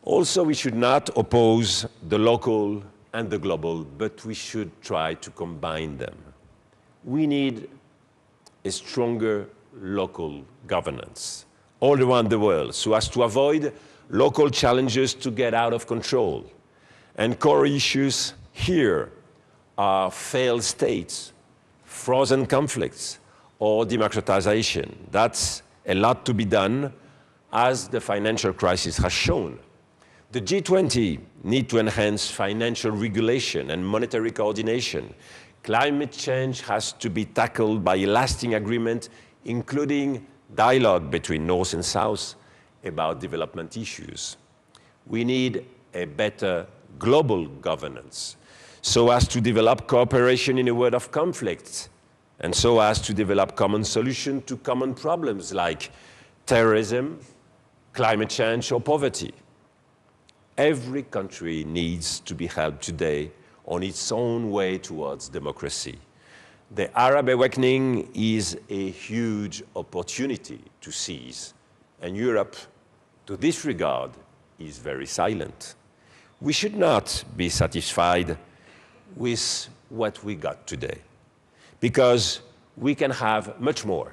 Also, we should not oppose the local and the global, but we should try to combine them. We need a stronger local governance all around the world so as to avoid local challenges to get out of control. And core issues here are failed states, frozen conflicts, or democratization. That's a lot to be done, as the financial crisis has shown. The G20 need to enhance financial regulation and monetary coordination. Climate change has to be tackled by a lasting agreement, including dialogue between North and South about development issues. We need a better global governance so as to develop cooperation in a world of conflict and so as to develop common solutions to common problems like terrorism, climate change, or poverty. Every country needs to be helped today on its own way towards democracy. The Arab awakening is a huge opportunity to seize, and Europe, to this regard, is very silent. We should not be satisfied with what we got today, because we can have much more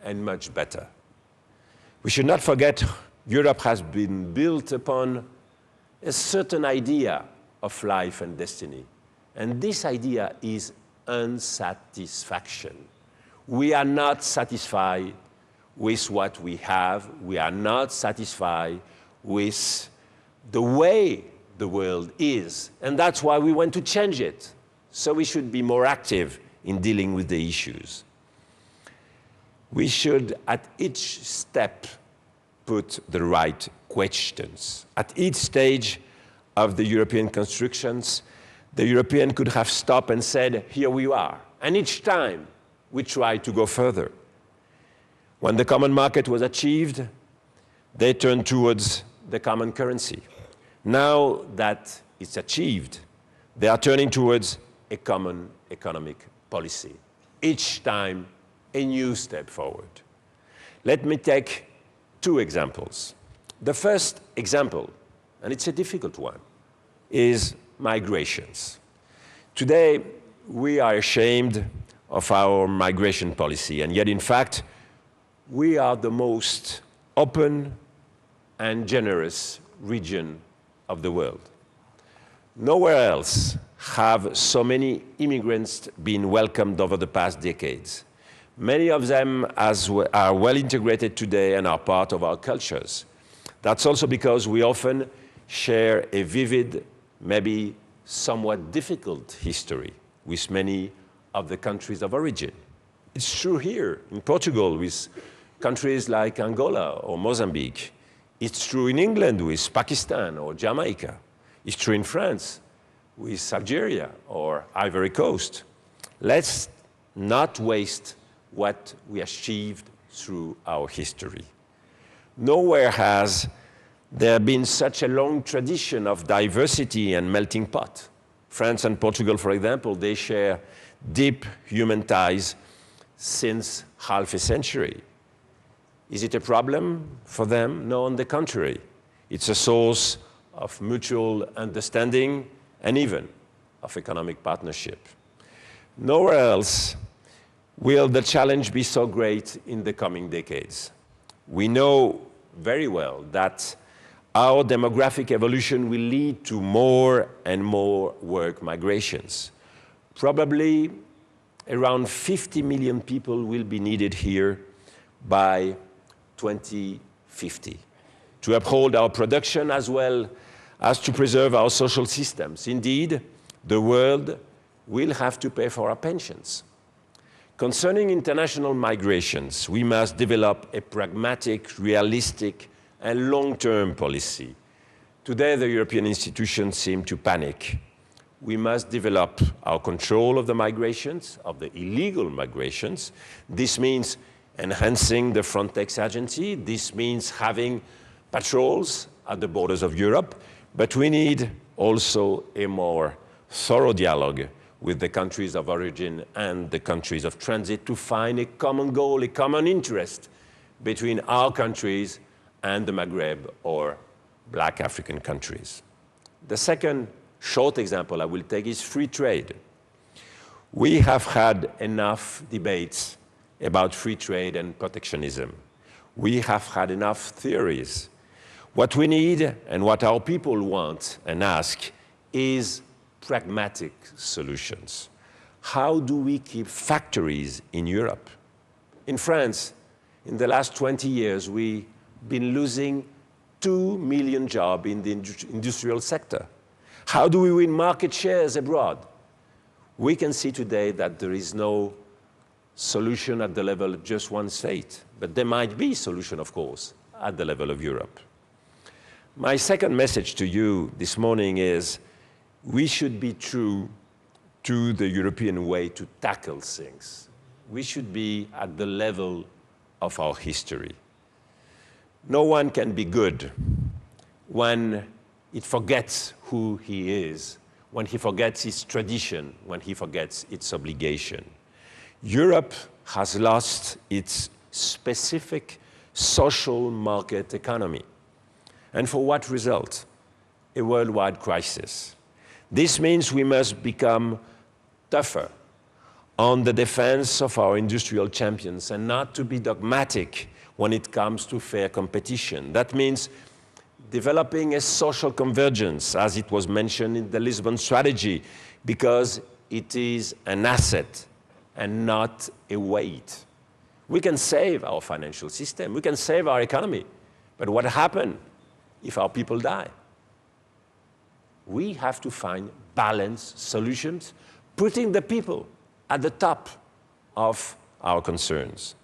and much better. We should not forget Europe has been built upon a certain idea of life and destiny. And this idea is unsatisfaction. We are not satisfied with what we have. We are not satisfied with the way the world is. And that's why we want to change it. So we should be more active in dealing with the issues. We should, at each step, put the right questions. At each stage of the European constructions, the European could have stopped and said, here we are. And each time, we try to go further. When the common market was achieved, they turned towards the common currency. Now that it's achieved, they are turning towards a common economic policy. Each time, a new step forward. Let me take two examples. The first example, and it's a difficult one, is migrations. Today, we are ashamed of our migration policy, and yet, in fact, we are the most open and generous region of the world. Nowhere else have so many immigrants been welcomed over the past decades. Many of them are well integrated today and are part of our cultures. That's also because we often share a vivid, maybe somewhat difficult history with many of the countries of origin. It's true here in Portugal with countries like Angola or Mozambique. It's true in England with Pakistan or Jamaica. It's true in France with Algeria or Ivory Coast. Let's not waste what we achieved through our history. Nowhere has there been such a long tradition of diversity and melting pot. France and Portugal, for example, they share deep human ties since half a century. Is it a problem for them? No, on the contrary. It's a source of mutual understanding and even of economic partnership. Nowhere else will the challenge be so great in the coming decades. We know very well that our demographic evolution will lead to more and more work migrations. Probably around 50 million people will be needed here by 2050 to uphold our production as well as to preserve our social systems. Indeed, the world will have to pay for our pensions. Concerning international migrations, we must develop a pragmatic, realistic, and long-term policy. Today, the European institutions seem to panic. We must develop our control of the migrations, of the illegal migrations. This means enhancing the Frontex agency. This means having patrols at the borders of Europe. But we need also a more thorough dialogue with the countries of origin and the countries of transit to find a common goal, a common interest between our countries and the Maghreb or black African countries. The second short example I will take is free trade. We have had enough debates about free trade and protectionism. We have had enough theories. What we need and what our people want and ask is pragmatic solutions. How do we keep factories in Europe? In France, in the last 20 years, we've been losing 2 million jobs in the industrial sector. How do we win market shares abroad? We can see today that there is no solution at the level of just one state, but there might be a solution, of course, at the level of Europe. My second message to you this morning is we should be true to the European way to tackle things. We should be at the level of our history. No one can be good when it forgets who he is, when he forgets its tradition, when he forgets its obligation. Europe has lost its specific social market economy. And for what result? A worldwide crisis. This means we must become tougher on the defense of our industrial champions and not to be dogmatic when it comes to fair competition. That means developing a social convergence, as it was mentioned in the Lisbon strategy, because it is an asset and not a weight. We can save our financial system, we can save our economy, but what happens if our people die? We have to find balanced solutions, putting the people at the top of our concerns.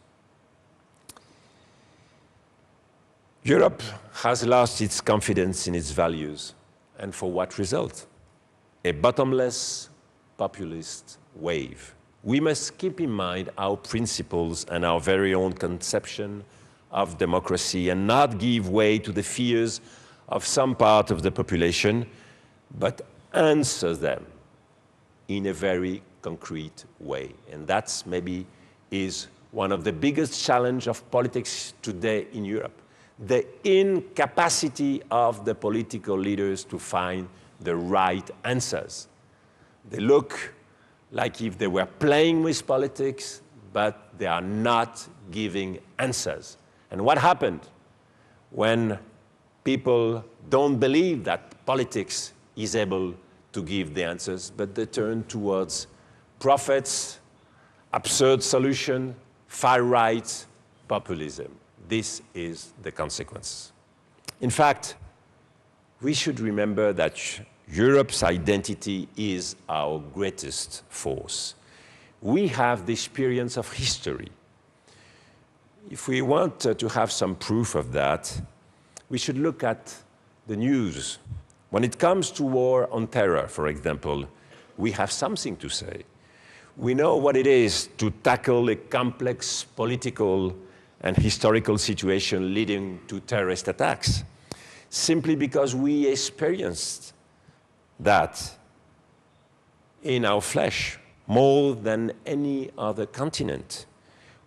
Europe has lost its confidence in its values, and for what result? A bottomless populist wave. We must keep in mind our principles and our very own conception of democracy and not give way to the fears of some part of the population, but answer them in a very concrete way. And that's maybe is one of the biggest challenges of politics today in Europe. The incapacity of the political leaders to find the right answers. They look like if they were playing with politics, but they are not giving answers. And what happened when people don't believe that politics is able to give the answers, but they turn towards profits, absurd solution, far right, populism. This is the consequence. In fact, we should remember that Europe's identity is our greatest force. We have the experience of history. If we want to have some proof of that, we should look at the news. When it comes to war on terror, for example, we have something to say. We know what it is to tackle a complex political and historical situation leading to terrorist attacks, simply because we experienced that in our flesh more than any other continent,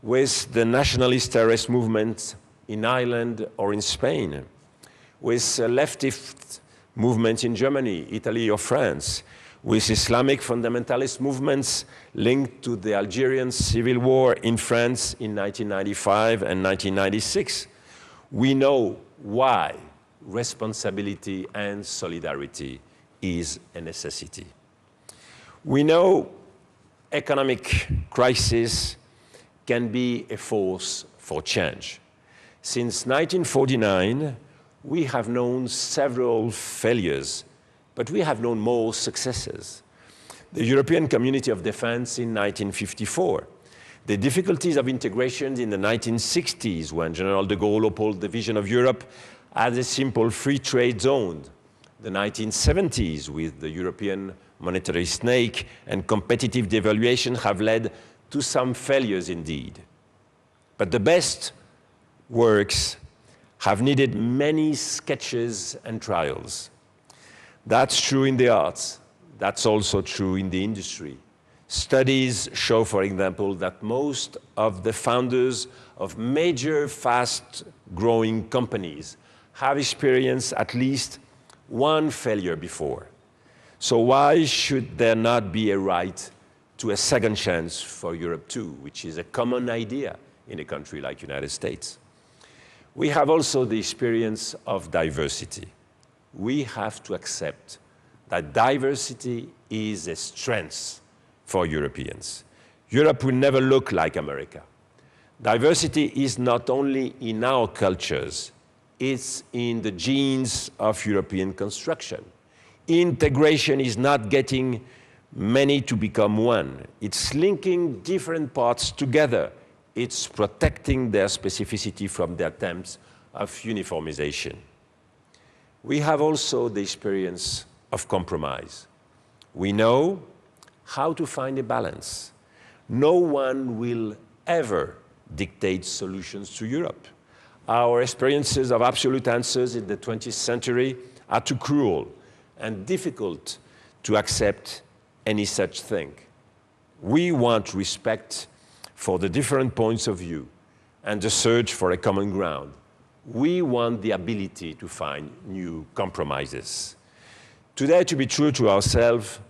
with the nationalist terrorist movement in Ireland or in Spain, with leftist movements in Germany, Italy or France, with Islamic fundamentalist movements linked to the Algerian civil war in France in 1995 and 1996. We know why responsibility and solidarity is a necessity. We know economic crisis can be a force for change. Since 1949, we have known several failures, but we have known more successes. The European Community of Defense in 1954, the difficulties of integration in the 1960s when General de Gaulle upheld the vision of Europe as a simple free trade zone, the 1970s with the European monetary snake and competitive devaluation have led to some failures indeed. But the best works have needed many sketches and trials. That's true in the arts. That's also true in the industry. Studies show, for example, that most of the founders of major fast-growing companies have experienced at least one failure before. So why should there not be a right to a second chance for Europe too, which is a common idea in a country like the United States? We have also the experience of diversity. We have to accept that diversity is a strength for Europeans. Europe will never look like America. Diversity is not only in our cultures, it's in the genes of European construction. Integration is not getting many to become one. It's linking different parts together. It's protecting their specificity from the attempts of uniformization. We have also the experience of compromise. We know how to find a balance. No one will ever dictate solutions to Europe. Our experiences of absolute answers in the 20th century are too cruel and difficult to accept any such thing. We want respect for the different points of view and the search for a common ground. We want the ability to find new compromises. Today, to be true to ourselves,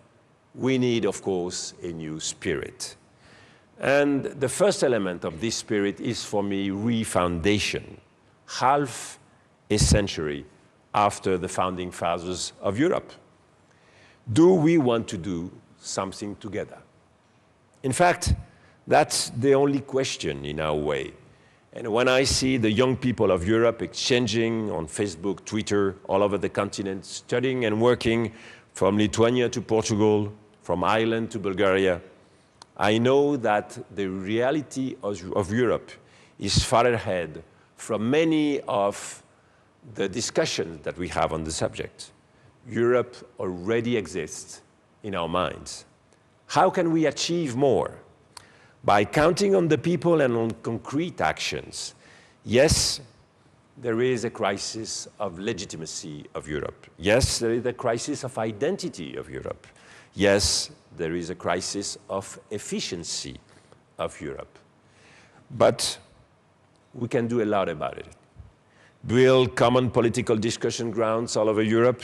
we need, of course, a new spirit. And the first element of this spirit is, for me, refoundation, half a century after the founding fathers of Europe. Do we want to do something together? In fact, that's the only question in our way. And when I see the young people of Europe exchanging on Facebook, Twitter, all over the continent, studying and working from Lithuania to Portugal, from Ireland to Bulgaria, I know that the reality of Europe is far ahead from many of the discussions that we have on the subject. Europe already exists in our minds. How can we achieve more? By counting on the people and on concrete actions. Yes, there is a crisis of legitimacy of Europe. Yes, there is a crisis of identity of Europe. Yes, there is a crisis of efficiency of Europe. But we can do a lot about it. Build common political discussion grounds all over Europe,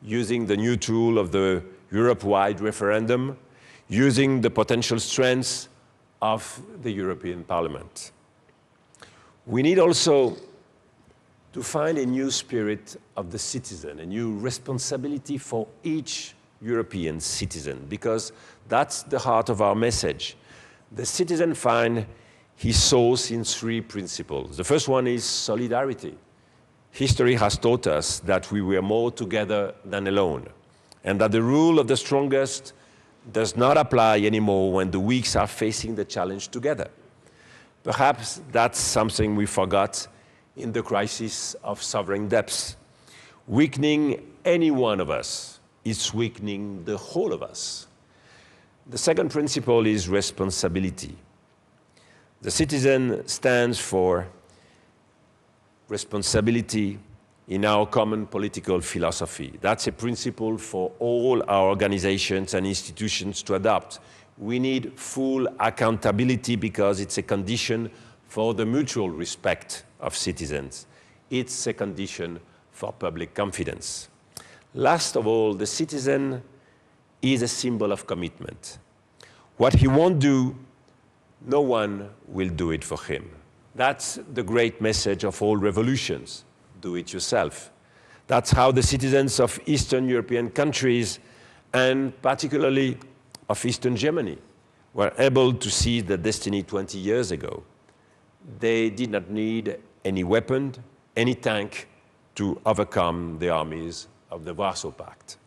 using the new tool of the Europe-wide referendum, using the potential strengths of the European Parliament. We need also to find a new spirit of the citizen, a new responsibility for each European citizen, because that's the heart of our message. The citizen finds his source in three principles. The first one is solidarity. History has taught us that we were more together than alone, and that the rule of the strongest does not apply anymore when the weak are facing the challenge together. Perhaps that's something we forgot in the crisis of sovereign debts. Weakening any one of us is weakening the whole of us. The second principle is responsibility. The citizen stands for responsibility in our common political philosophy. That's a principle for all our organizations and institutions to adopt. We need full accountability because it's a condition for the mutual respect of citizens. It's a condition for public confidence. Last of all, the citizen is a symbol of commitment. What he won't do, no one will do it for him. That's the great message of all revolutions. Do it yourself. That's how the citizens of Eastern European countries, and particularly of Eastern Germany, were able to seize their destiny 20 years ago. They did not need any weapon, any tank to overcome the armies of the Warsaw Pact.